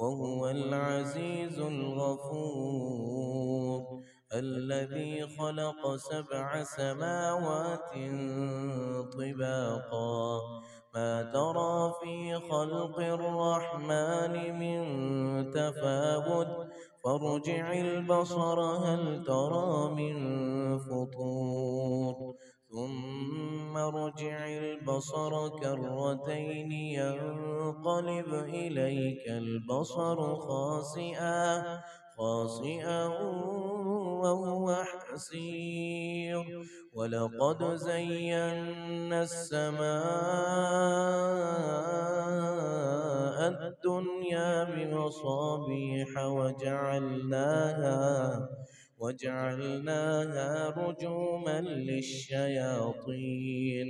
وهو العزيز الغفور. الذي خلق 7 سماوات طباقا ما ترى في خلق الرحمن من تفاوت فارجع البصر هل ترى من فطور ثم ارجع البصر كرتين ينقلب إليك البصر خاسئا وهو حسير ولقد زينا السماء الدنيا بمصابيح وجعلناها رجوما للشياطين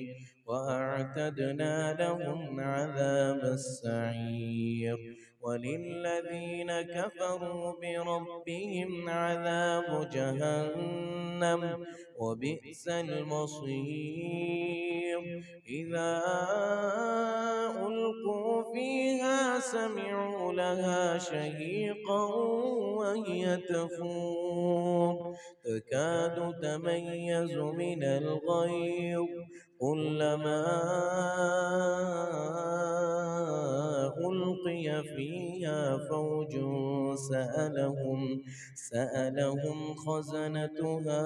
وأعتدنا لهم عذاب السعير وللذين كفروا بربهم عذاب جهنم وبئس المصير. إذا ألقوا فيها سمعوا لها شهيقا وهي تفور تكاد تميز من الغيظ كلما ألقي فيها فوج سألهم خزنتها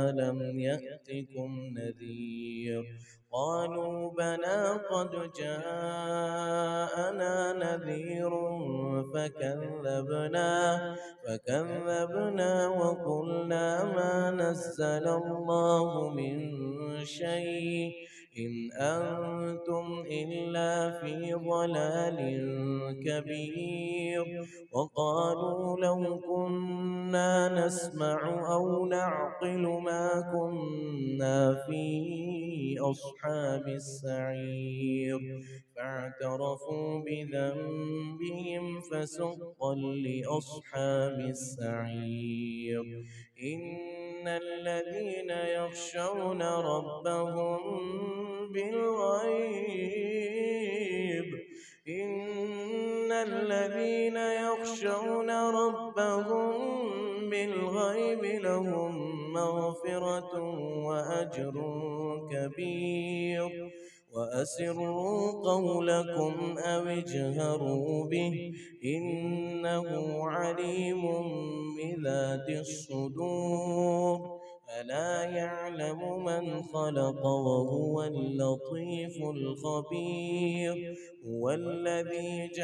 ألم يأتكم نذير قالوا بلى قد جاءنا نذير فكذبنا وقلنا ما نزل الله من شيء إن أنتم إلا في ضلال كبير وقالوا لو كنا نسمع أو نعقل ما كنا في أصحاب السعير فاعترفوا بذنبهم فسحقا لأصحاب السعير. إن الذين يخشون ربهم بالغيب لهم مغفرة وأجر كبير وأسروا قولكم أو اجهروا به إنه عليم بذات الصدور. ألا يعلم من خلق وهو اللطيف الخبير. هو الذي جعل